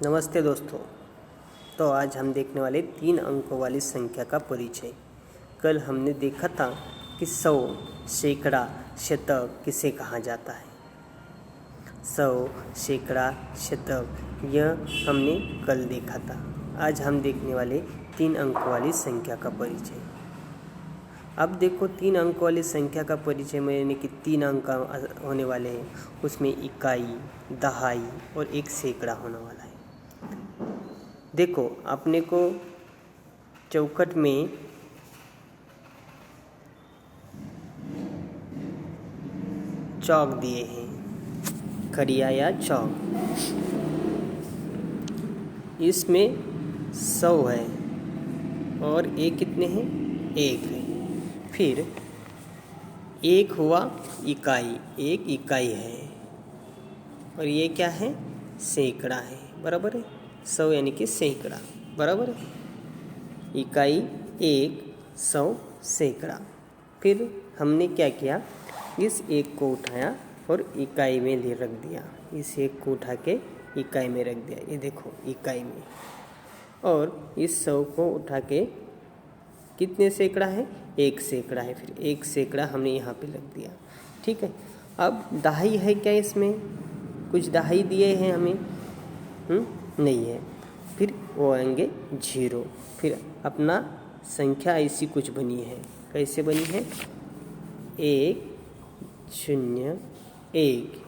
नमस्ते दोस्तों। तो आज हम देखने वाले 3 अंकों वाली संख्या का परिचय। कल हमने देखा था कि 100, सैकड़ा, शतक किसे कहा जाता है। 100, सैकड़ा, शतक यह हमने कल देखा था। आज हम देखने वाले 3 अंकों वाली संख्या का परिचय। अब देखो 3 अंकों वाली संख्या का परिचय में यानी कि 3 अंक होने वाले हैं। उसमें इकाई, दहाई और एक सैकड़ा होने वाला है। देखो अपने को चौखट में चौक दिए हैं, खड़िया या चौक। इसमें 100 है और एक कितने हैं? 1 है। फिर एक हुआ इकाई, एक इकाई है और ये क्या है? सैकड़ा है। बराबर है। 100 यानी कि सैकड़ा। बराबर है। इकाई 1, 100, सैकड़ा। फिर हमने क्या किया? इस एक को उठाया और इकाई में ले रख दिया। इस एक को उठा के इकाई में रख दिया। ये देखो इकाई में। और इस 100 को उठा के कितने सैकड़ा है? 1 सैकड़ा है। फिर 1 सैकड़ा हमने यहाँ पे रख दिया। ठीक है। अब दहाई है क्या? इसमें कुछ दहाई दिए हैं हमें? नहीं है। फिर वो आएंगे 0। फिर अपना संख्या ऐसी कुछ बनी है। कैसे बनी है? 1, 0, 1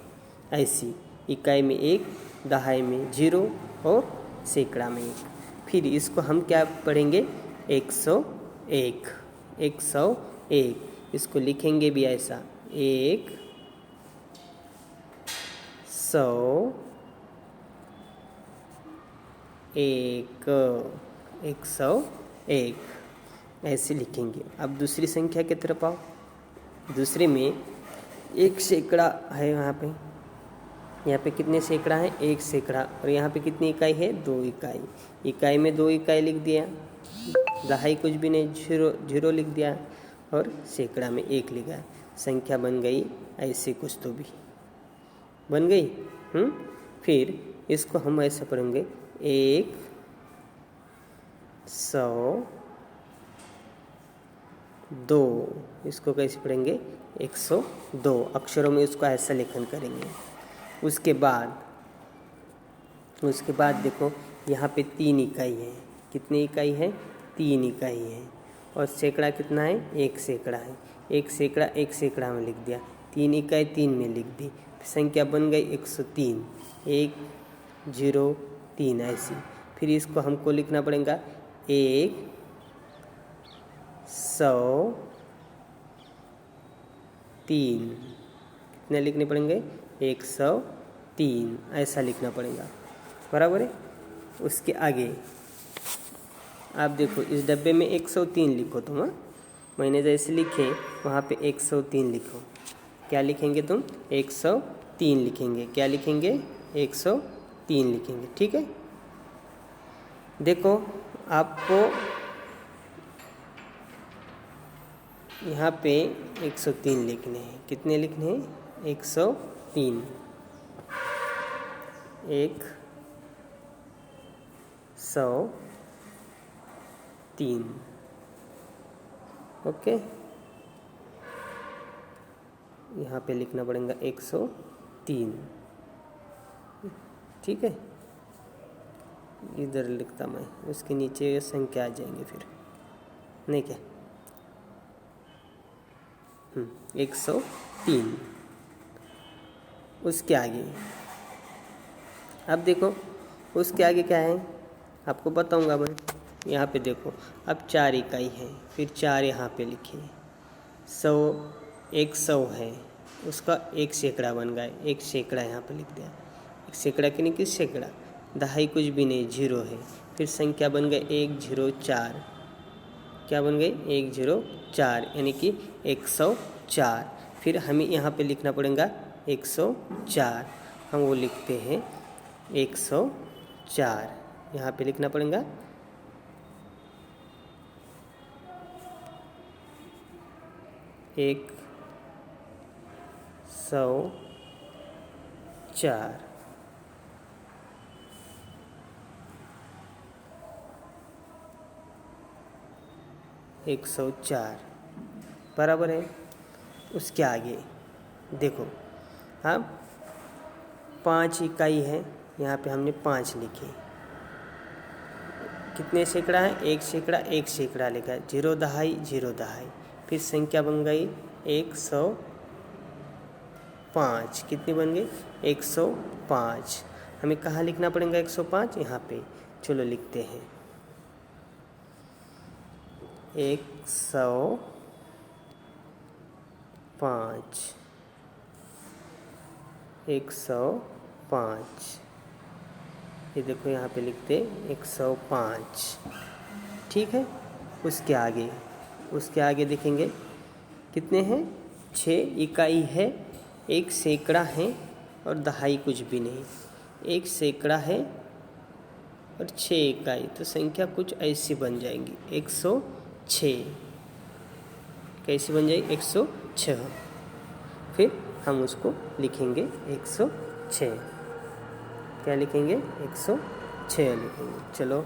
ऐसी। इकाई में 1, दहाई में 0 और सैकड़ा में 1। फिर इसको हम क्या पढ़ेंगे? 101। 101 इसको लिखेंगे भी ऐसा। 1, 100, 1, 101 ऐसे लिखेंगे। अब दूसरी संख्या की तरफ आओ। दूसरे में 1 सैकड़ा है। यहाँ पे कितने सैकड़ा है? 1 सैकड़ा। और यहाँ पे कितनी इकाई है? 2 इकाई। इकाई में 2 इकाई लिख दिया। दहाई कुछ भी नहीं, 0 लिख दिया। और सैकड़ा में 1 लिखा। संख्या बन गई ऐसे कुछ तो भी बन गई। फिर इसको हम ऐसे पढ़ेंगे 1, 100, 2। इसको कैसे पढ़ेंगे? 102। अक्षरों में इसको ऐसा लेखन करेंगे। उसके बाद देखो यहाँ पे 3 इकाई है। कितनी इकाई है? 3 इकाई है। और सैकड़ा कितना है? 1 सैकड़ा है। 1 सैकड़ा 1 सैकड़ा में लिख दिया। 3 इकाई 3 में लिख दी। संख्या बन गई 103। 1, 0, 3 ऐसी। फिर इसको हमको लिखना पड़ेगा 1, 100, 3। कितने लिखने पड़ेंगे? 103 ऐसा लिखना पड़ेगा। बराबर है। उसके आगे आप देखो इस डब्बे में 103 लिखो तुम। मैंने जैसे लिखे वहाँ पे 103 लिखो। क्या लिखेंगे तुम? 103 लिखेंगे। क्या लिखेंगे? 103 लिखेंगे। ठीक है। देखो आपको यहाँ पे 103 लिखने हैं। कितने लिखने हैं? 103। 103। ओके। यहाँ पे लिखना पड़ेगा 103। ठीक है। इधर लिखता मैं, उसके नीचे संख्या आ जाएंगे फिर। नहीं क्या? 103। उसके आगे अब देखो उसके आगे क्या है आपको बताऊंगा मैं। यहाँ पे देखो अब 4 इकाई है। फिर 4 यहाँ पे लिखे। 100, 100 है। उसका 1 सैकड़ा बन गया। 1 सैकड़ा यहाँ पे लिख दिया। 1 सैकड़ा कि नहीं? किस सैकड़ा? दहाई कुछ भी नहीं, 0 है। फिर संख्या बन गई 104। क्या बन गई? 104 यानी कि 104। फिर हमें यहाँ पे लिखना पड़ेगा 104। हम वो लिखते हैं 104। यहाँ पे लिखना पड़ेगा 104। 104 बराबर है। उसके आगे देखो, अब 5 इकाई है, यहाँ पे हमने 5 लिखे। कितने सैकड़ा है? 1 सैकड़ा, 1 सैकड़ा लिखा है। 0 दहाई, 0 दहाई, फिर संख्या बन गई 105। कितनी बन गई? 105। हमें कहाँ लिखना पड़ेगा 105? यहाँ पे। चलो लिखते हैं 105, 105। ये देखो यहाँ पे लिखते 105, ठीक है। उसके आगे देखेंगे कितने हैं? 6 इकाई है, 1 सैकड़ा है और दहाई कुछ भी नहीं। 1 सैकड़ा है और 6 इकाई, तो संख्या कुछ ऐसी बन जाएगी 106। कैसी बन जाएगी? 106। फिर हम उसको लिखेंगे 106। क्या लिखेंगे? 106 लिखेंगे। चलो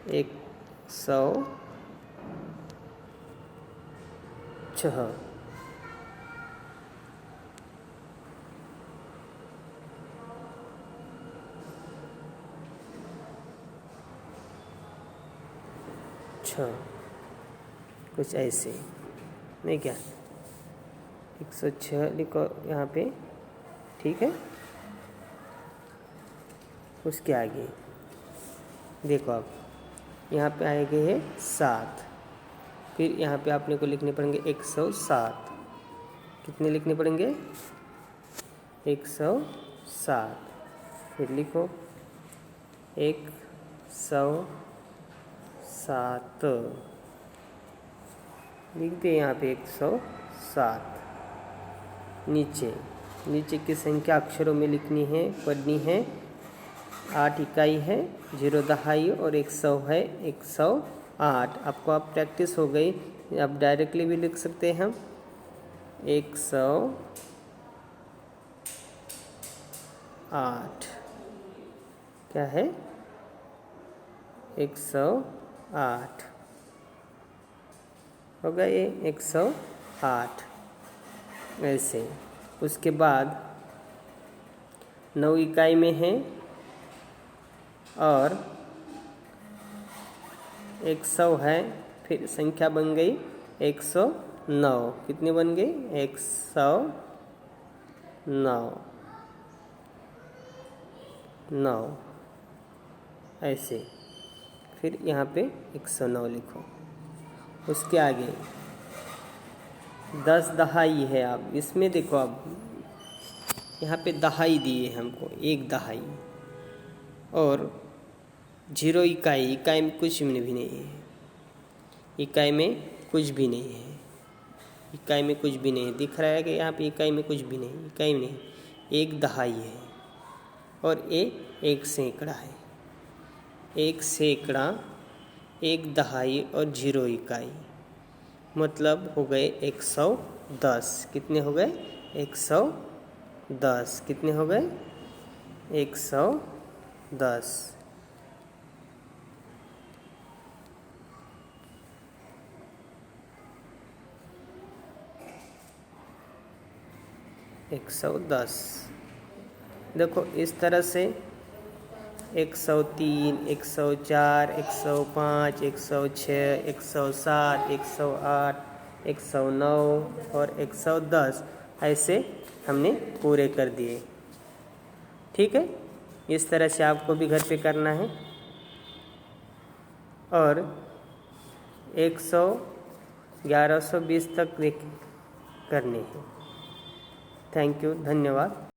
106, कुछ ऐसे नहीं क्या? 106 लिखो यहाँ पे, ठीक है। उसके आगे देखो, अब यहाँ पे आएंगे है 7, फिर यहाँ पे आपने को लिखने पड़ेंगे 107। कितने लिखने पड़ेंगे? 107। फिर लिखो 107, लिखते हैं यहाँ पे 107। नीचे की संख्या अक्षरों में लिखनी है, पढ़नी है। 8 इकाई है, 0 दहाई और 100 है, 108। आपको अब प्रैक्टिस हो गई, अब डायरेक्टली भी लिख सकते हैं हम 108। क्या है? 108 हो गया, ये 108 ऐसे। उसके बाद 9 इकाई में है और 100 है, फिर संख्या बन गई 109। कितनी बन गई? 109 ऐसे। फिर यहाँ पे 109 लिखो। उसके आगे 10 दहाई है। आप इसमें देखो, अब यहाँ पे दहाई दिए हमको, 1 दहाई और 0 इकाई में कुछ भी नहीं है। इकाई में कुछ भी नहीं है। इकाई में कुछ भी नहीं दिख रहा है कि यहाँ पे इकाई में कुछ भी नहीं, इकाई में नहीं। 1 दहाई है और ये 1 सैकड़ा है। 1 सैकड़ा, 1 दहाई और 0 इकाई, मतलब हो गए 110। कितने हो गए? 110। कितने हो गए? 110। 110। देखो इस तरह से 103, 104, 105, 106, 107, 108, 109 और 110 ऐसे हमने पूरे कर दिए। ठीक है, इस तरह से आपको भी घर पे करना है और 1120 तक करने हैं। थैंक यू, धन्यवाद।